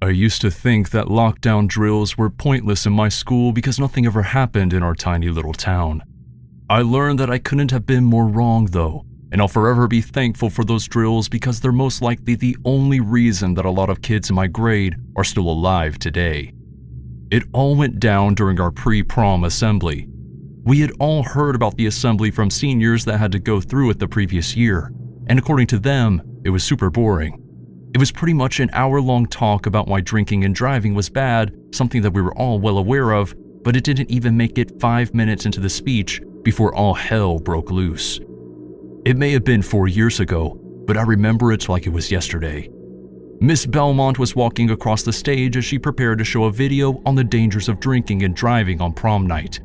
I used to think that lockdown drills were pointless in my school because nothing ever happened in our tiny little town. I learned that I couldn't have been more wrong though, and I'll forever be thankful for those drills because they're most likely the only reason that a lot of kids in my grade are still alive today. It all went down during our pre-prom assembly. We had all heard about the assembly from seniors that had to go through it the previous year, and according to them, it was super boring. It was pretty much an hour-long talk about why drinking and driving was bad, something that we were all well aware of, but it didn't even make it 5 minutes into the speech before all hell broke loose. It may have been 4 years ago, but I remember it like it was yesterday. Miss Belmont was walking across the stage as she prepared to show a video on the dangers of drinking and driving on prom night.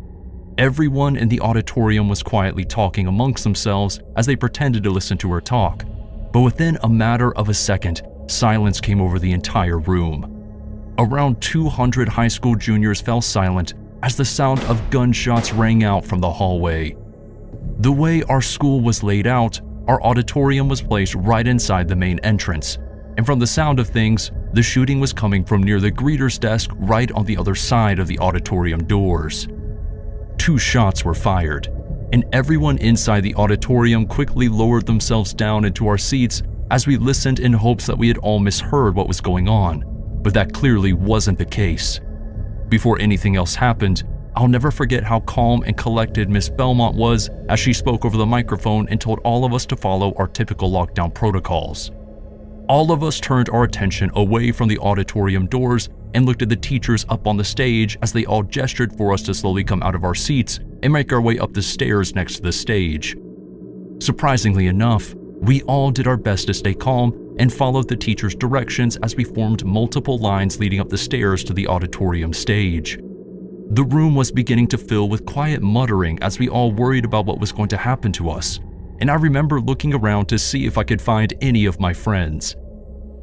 Everyone in the auditorium was quietly talking amongst themselves as they pretended to listen to her talk, but within a matter of a second, silence came over the entire room. Around 200 high school juniors fell silent as the sound of gunshots rang out from the hallway. The way our school was laid out, our auditorium was placed right inside the main entrance, and from the sound of things, the shooting was coming from near the greeter's desk right on the other side of the auditorium doors. 2 shots were fired, and everyone inside the auditorium quickly lowered themselves down into our seats as we listened in hopes that we had all misheard what was going on, but that clearly wasn't the case. Before anything else happened, I'll never forget how calm and collected Miss Belmont was as she spoke over the microphone and told all of us to follow our typical lockdown protocols. All of us turned our attention away from the auditorium doors and looked at the teachers up on the stage as they all gestured for us to slowly come out of our seats and make our way up the stairs next to the stage. Surprisingly enough, we all did our best to stay calm and followed the teacher's directions as we formed multiple lines leading up the stairs to the auditorium stage. The room was beginning to fill with quiet muttering as we all worried about what was going to happen to us, and I remember looking around to see if I could find any of my friends.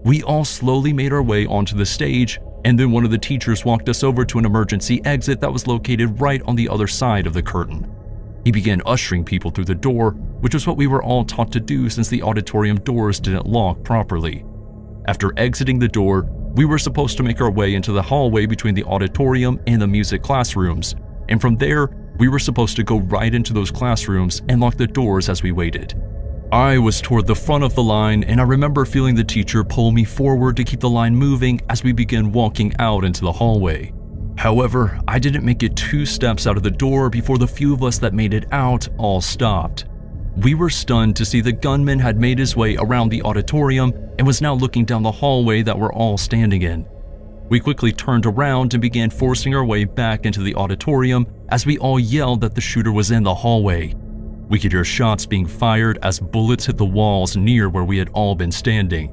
We all slowly made our way onto the stage, and then one of the teachers walked us over to an emergency exit that was located right on the other side of the curtain. He began ushering people through the door, which was what we were all taught to do since the auditorium doors didn't lock properly. After exiting the door, we were supposed to make our way into the hallway between the auditorium and the music classrooms, and from there, we were supposed to go right into those classrooms and lock the doors as we waited. I was toward the front of the line, and I remember feeling the teacher pull me forward to keep the line moving as we began walking out into the hallway. However, I didn't make it 2 steps out of the door before the few of us that made it out all stopped. We were stunned to see the gunman had made his way around the auditorium and was now looking down the hallway that we're all standing in. We quickly turned around and began forcing our way back into the auditorium as we all yelled that the shooter was in the hallway. We could hear shots being fired as bullets hit the walls near where we had all been standing.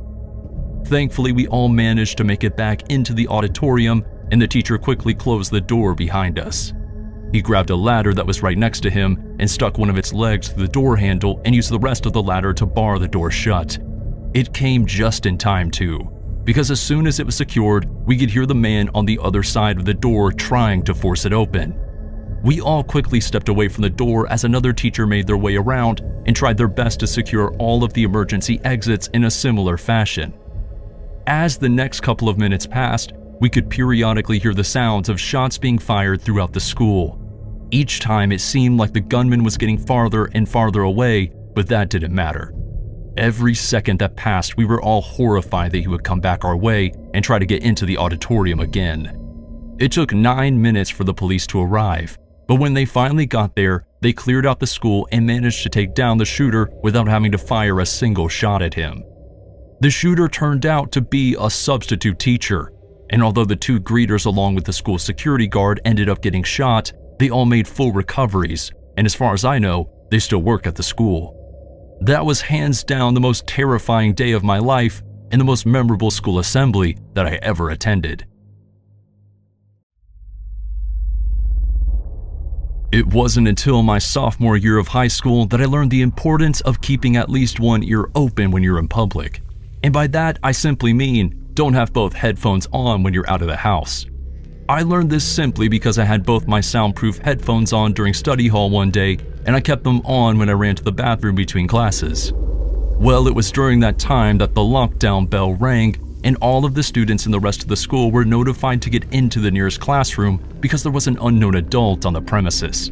Thankfully, we all managed to make it back into the auditorium, and the teacher quickly closed the door behind us. He grabbed a ladder that was right next to him and stuck one of its legs through the door handle and used the rest of the ladder to bar the door shut. It came just in time too, because as soon as it was secured, we could hear the man on the other side of the door trying to force it open. We all quickly stepped away from the door as another teacher made their way around and tried their best to secure all of the emergency exits in a similar fashion. As the next couple of minutes passed, we could periodically hear the sounds of shots being fired throughout the school. Each time it seemed like the gunman was getting farther and farther away, but that didn't matter. Every second that passed, we were all horrified that he would come back our way and try to get into the auditorium again. It took 9 minutes for the police to arrive, but when they finally got there, they cleared out the school and managed to take down the shooter without having to fire a single shot at him. The shooter turned out to be a substitute teacher, and although the 2 greeters along with the school security guard ended up getting shot, they all made full recoveries, and as far as I know, they still work at the school. That was hands down the most terrifying day of my life and the most memorable school assembly that I ever attended. It wasn't until my sophomore year of high school that I learned the importance of keeping at least one ear open when you're in public. And by that, I simply mean don't have both headphones on when you're out of the house. I learned this simply because I had both my soundproof headphones on during study hall one day, and I kept them on when I ran to the bathroom between classes. Well, it was during that time that the lockdown bell rang, and all of the students in the rest of the school were notified to get into the nearest classroom because there was an unknown adult on the premises.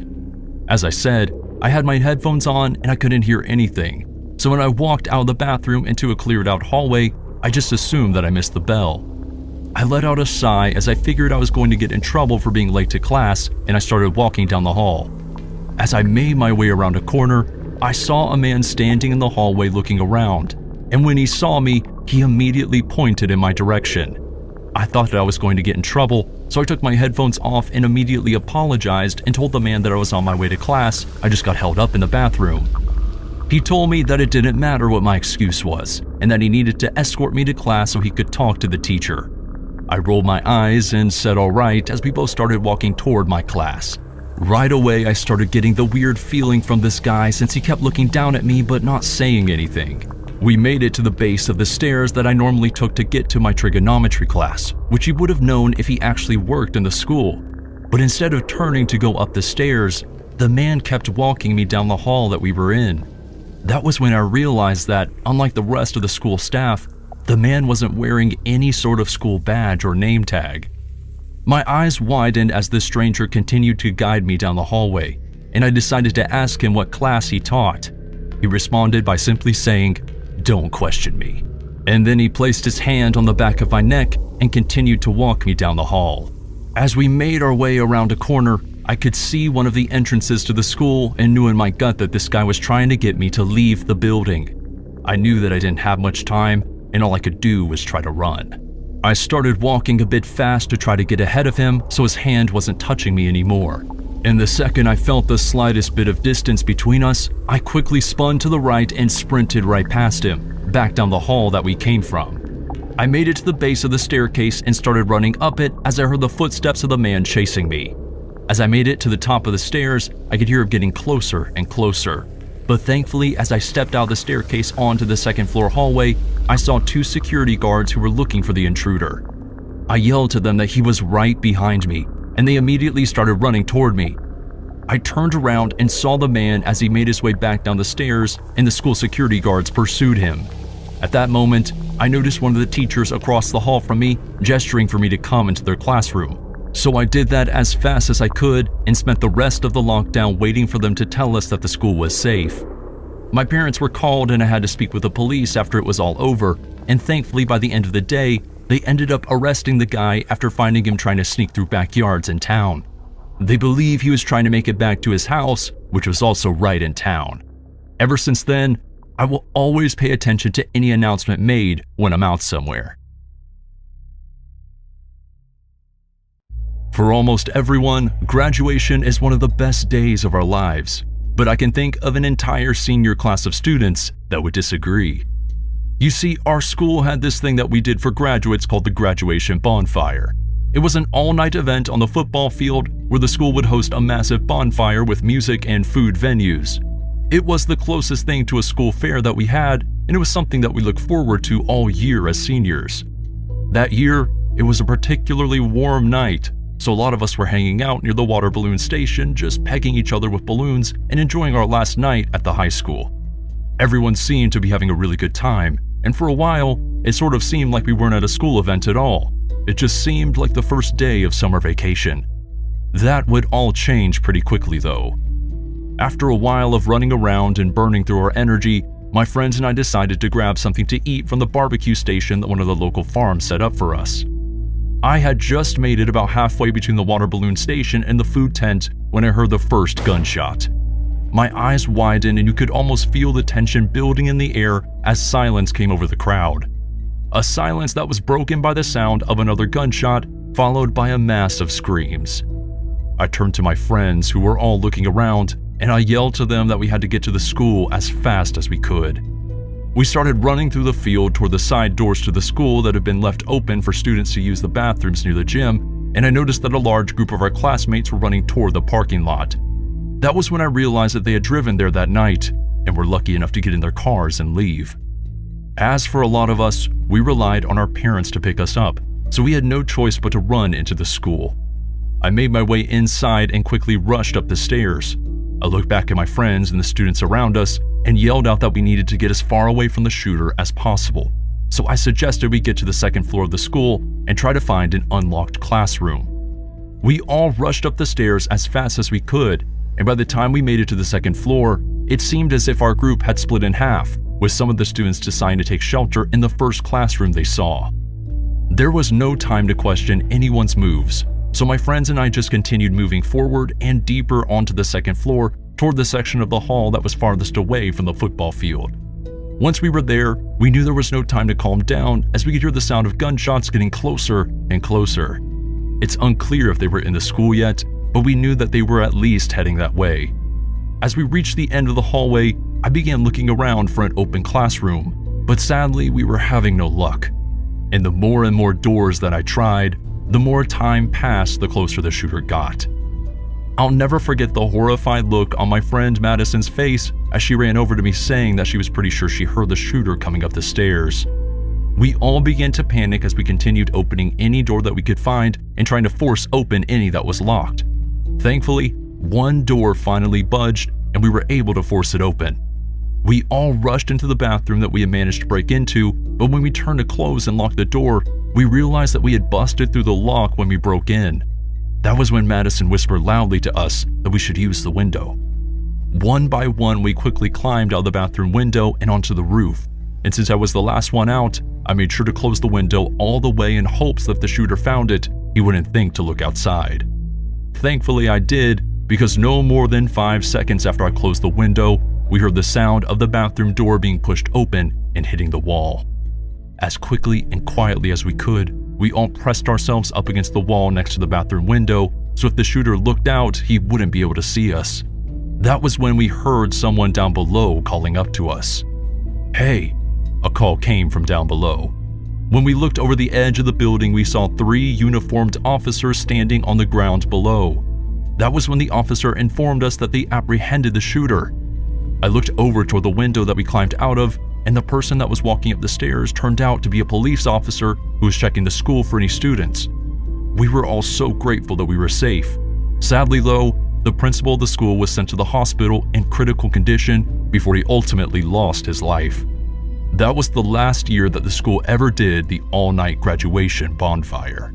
As I said, I had my headphones on and I couldn't hear anything, so when I walked out of the bathroom into a cleared out hallway, I just assumed that I missed the bell. I let out a sigh as I figured I was going to get in trouble for being late to class, and I started walking down the hall. As I made my way around a corner, I saw a man standing in the hallway looking around, and when he saw me, he immediately pointed in my direction. I thought that I was going to get in trouble, so I took my headphones off and immediately apologized and told the man that I was on my way to class. I just got held up in the bathroom. He told me that it didn't matter what my excuse was, and that he needed to escort me to class so he could talk to the teacher. I rolled my eyes and said all right as we both started walking toward my class. Right away, I started getting the weird feeling from this guy since he kept looking down at me but not saying anything. We made it to the base of the stairs that I normally took to get to my trigonometry class, which he would have known if he actually worked in the school. But instead of turning to go up the stairs, the man kept walking me down the hall that we were in. That was when I realized that, unlike the rest of the school staff, the man wasn't wearing any sort of school badge or name tag. My eyes widened as this stranger continued to guide me down the hallway, and I decided to ask him what class he taught. He responded by simply saying, "Don't question me." And then he placed his hand on the back of my neck and continued to walk me down the hall. As we made our way around a corner, I could see one of the entrances to the school and knew in my gut that this guy was trying to get me to leave the building. I knew that I didn't have much time, and all I could do was try to run. I started walking a bit fast to try to get ahead of him so his hand wasn't touching me anymore. And the second I felt the slightest bit of distance between us, I quickly spun to the right and sprinted right past him, back down the hall that we came from. I made it to the base of the staircase and started running up it as I heard the footsteps of the man chasing me. As I made it to the top of the stairs, I could hear him getting closer and closer. But thankfully, as I stepped out the staircase onto the second floor hallway, I saw two security guards who were looking for the intruder. I yelled to them that he was right behind me, and they immediately started running toward me. I turned around and saw the man as he made his way back down the stairs, and the school security guards pursued him. At that moment, I noticed one of the teachers across the hall from me gesturing for me to come into their classroom. So I did that as fast as I could and spent the rest of the lockdown waiting for them to tell us that the school was safe. My parents were called and I had to speak with the police after it was all over, and thankfully by the end of the day, they ended up arresting the guy after finding him trying to sneak through backyards in town. They believe he was trying to make it back to his house, which was also right in town. Ever since then, I will always pay attention to any announcement made when I'm out somewhere. For almost everyone, graduation is one of the best days of our lives, but I can think of an entire senior class of students that would disagree. You see, our school had this thing that we did for graduates called the graduation bonfire. It was an all-night event on the football field where the school would host a massive bonfire with music and food venues. It was the closest thing to a school fair that we had, and it was something that we looked forward to all year as seniors. That year, it was a particularly warm night, so a lot of us were hanging out near the water balloon station, just pegging each other with balloons and enjoying our last night at the high school. Everyone seemed to be having a really good time, and for a while, it sort of seemed like we weren't at a school event at all. It just seemed like the first day of summer vacation. That would all change pretty quickly though. After a while of running around and burning through our energy, my friends and I decided to grab something to eat from the barbecue station that one of the local farms set up for us. I had just made it about halfway between the water balloon station and the food tent when I heard the first gunshot. My eyes widened and you could almost feel the tension building in the air as silence came over the crowd. A silence that was broken by the sound of another gunshot, followed by a mass of screams. I turned to my friends who were all looking around, and I yelled to them that we had to get to the school as fast as we could. We started running through the field toward the side doors to the school that had been left open for students to use the bathrooms near the gym, and I noticed that a large group of our classmates were running toward the parking lot. That was when I realized that they had driven there that night and were lucky enough to get in their cars and leave. As for a lot of us, we relied on our parents to pick us up, so we had no choice but to run into the school. I made my way inside and quickly rushed up the stairs. I looked back at my friends and the students around us and yelled out that we needed to get as far away from the shooter as possible. so I suggested we get to the second floor of the school and try to find an unlocked classroom. We all rushed up the stairs as fast as we could, and by the time we made it to the second floor, it seemed as if our group had split in half, with some of the students deciding to take shelter in the first classroom they saw. There was no time to question anyone's moves, so my friends and I just continued moving forward and deeper onto the second floor toward the section of the hall that was farthest away from the football field. Once we were there, we knew there was no time to calm down as we could hear the sound of gunshots getting closer and closer. It's unclear if they were in the school yet, but we knew that they were at least heading that way. As we reached the end of the hallway, I began looking around for an open classroom, but sadly we were having no luck. And the more and more doors that I tried, the more time passed the closer the shooter got. I'll never forget the horrified look on my friend Madison's face as she ran over to me saying that she was pretty sure she heard the shooter coming up the stairs. We all began to panic as we continued opening any door that we could find and trying to force open any that was locked. Thankfully, one door finally budged and we were able to force it open. We all rushed into the bathroom that we had managed to break into, but when we turned to close and lock the door, we realized that we had busted through the lock when we broke in. That was when Madison whispered loudly to us that we should use the window. One by one, we quickly climbed out of the bathroom window and onto the roof, and since I was the last one out, I made sure to close the window all the way in hopes that if the shooter found it, he wouldn't think to look outside. Thankfully I did, because no more than 5 seconds after I closed the window, we heard the sound of the bathroom door being pushed open and hitting the wall. As quickly and quietly as we could, we all pressed ourselves up against the wall next to the bathroom window, so if the shooter looked out, he wouldn't be able to see us. That was when we heard someone down below calling up to us. "Hey," a call came from down below. When we looked over the edge of the building, we saw 3 uniformed officers standing on the ground below. That was when the officer informed us that they apprehended the shooter. I looked over toward the window that we climbed out of, and the person that was walking up the stairs turned out to be a police officer who was checking the school for any students. We were all so grateful that we were safe. Sadly though, the principal of the school was sent to the hospital in critical condition before he ultimately lost his life. That was the last year that the school ever did the all-night graduation bonfire.